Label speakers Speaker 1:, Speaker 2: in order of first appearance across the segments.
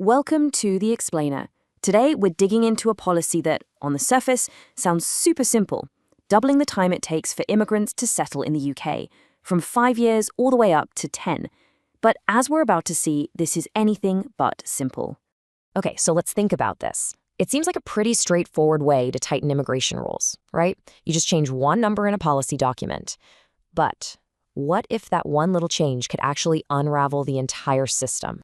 Speaker 1: Welcome to The Explainer. Today, we're digging into a policy that, on the surface, sounds super simple, doubling the time it takes for immigrants to settle in the UK, from 5 years all the way up to 10. But as we're about to see, this is anything but simple.
Speaker 2: Okay, so let's think about this. It seems like a pretty straightforward way to tighten immigration rules, right? You just change one number in a policy document. But what if that one little change could actually unravel the entire system?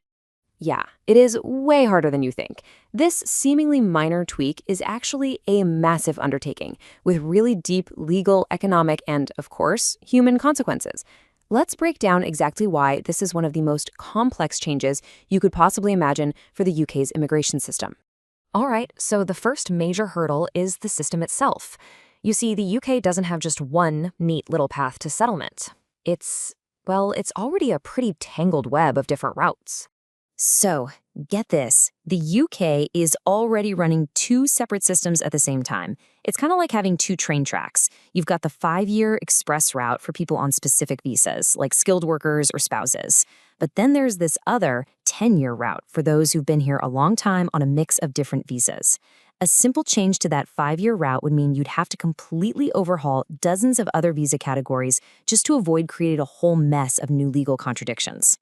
Speaker 1: Yeah, it is way harder than you think. This seemingly minor tweak is actually a massive undertaking, with really deep legal, economic, and, of course, human consequences. Let's break down exactly why this is one of the most complex changes you could possibly imagine for the UK's immigration system.
Speaker 2: All right, so the first major hurdle is the system itself. You see, the UK doesn't have just one neat little path to settlement. It's already a pretty tangled web of different routes.
Speaker 3: So, get this, the UK is already running two separate systems at the same time. It's kind of like having two train tracks. You've got the 5-year express route for people on specific visas, like skilled workers or spouses. But then there's this other 10-year route for those who've been here a long time on a mix of different visas. A simple change to that 5-year route would mean you'd have to completely overhaul dozens of other visa categories just to avoid creating a whole mess of new legal contradictions.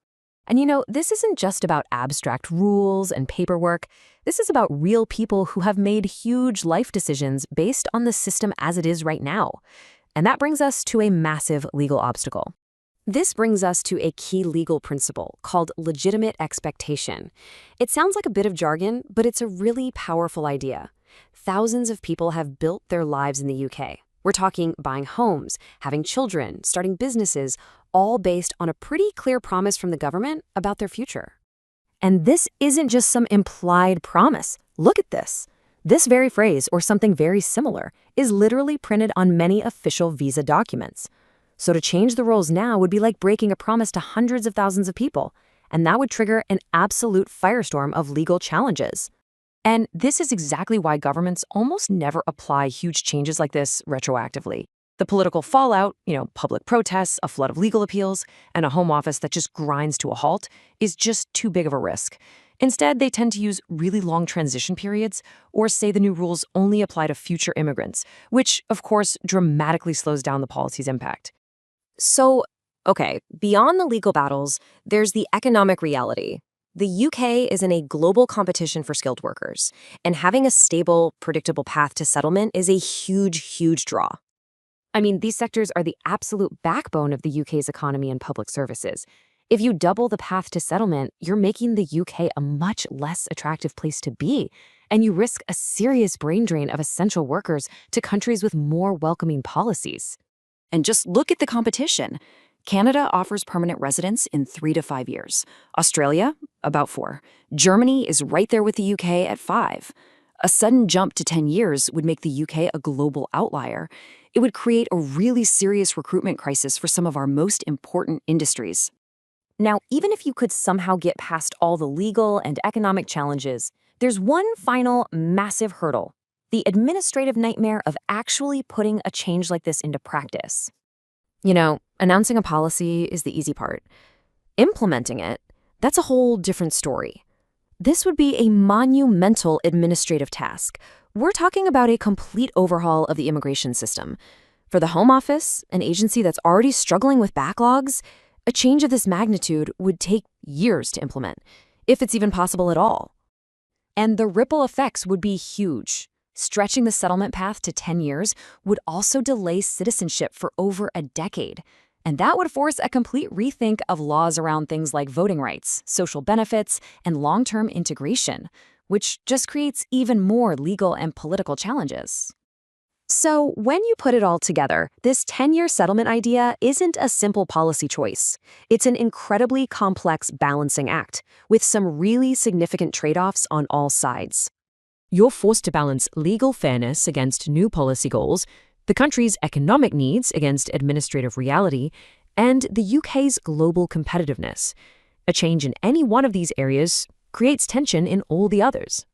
Speaker 2: And this isn't just about abstract rules and paperwork. This is about real people who have made huge life decisions based on the system as it is right now. And that brings us to a massive legal obstacle.
Speaker 1: This brings us to a key legal principle called legitimate expectation. It sounds like a bit of jargon, but it's a really powerful idea. Thousands of people have built their lives in the UK. We're talking buying homes, having children, starting businesses, all based on a pretty clear promise from the government about their future.
Speaker 2: And this isn't just some implied promise. Look at this. This very phrase, or something very similar, is literally printed on many official visa documents. So to change the rules now would be like breaking a promise to hundreds of thousands of people, and that would trigger an absolute firestorm of legal challenges. And this is exactly why governments almost never apply huge changes like this retroactively. The political fallout, public protests, a flood of legal appeals, and a home office that just grinds to a halt is just too big of a risk. Instead, they tend to use really long transition periods or say the new rules only apply to future immigrants, which, of course, dramatically slows down the policy's impact.
Speaker 3: So, okay, beyond the legal battles, there's the economic reality. The UK is in a global competition for skilled workers, and having a stable, predictable path to settlement is a huge, huge draw.
Speaker 2: I mean, these sectors are the absolute backbone of the UK's economy and public services. If you double the path to settlement, you're making the UK a much less attractive place to be, and you risk a serious brain drain of essential workers to countries with more welcoming policies.
Speaker 1: And just look at the competition. Canada offers permanent residence in 3 to 5 years. Australia, about 4. Germany is right there with the UK at 5. A sudden jump to 10 years would make the UK a global outlier. It would create a really serious recruitment crisis for some of our most important industries.
Speaker 3: Now, even if you could somehow get past all the legal and economic challenges, there's one final massive hurdle: the administrative nightmare of actually putting a change like this into practice.
Speaker 2: Announcing a policy is the easy part. Implementing it, that's a whole different story. This would be a monumental administrative task. We're talking about a complete overhaul of the immigration system. For the Home Office, an agency that's already struggling with backlogs, a change of this magnitude would take years to implement, if it's even possible at all. And the ripple effects would be huge. Stretching the settlement path to 10 years would also delay citizenship for over a decade. And that would force a complete rethink of laws around things like voting rights, social benefits, and long-term integration, which just creates even more legal and political challenges. So when you put it all together, this 10-year settlement idea isn't a simple policy choice. It's an incredibly complex balancing act, with some really significant trade-offs on all sides. You're forced to balance legal fairness against new policy goals, the country's economic needs against administrative reality, and the UK's global competitiveness. A change in any one of these areas creates tension in all the others.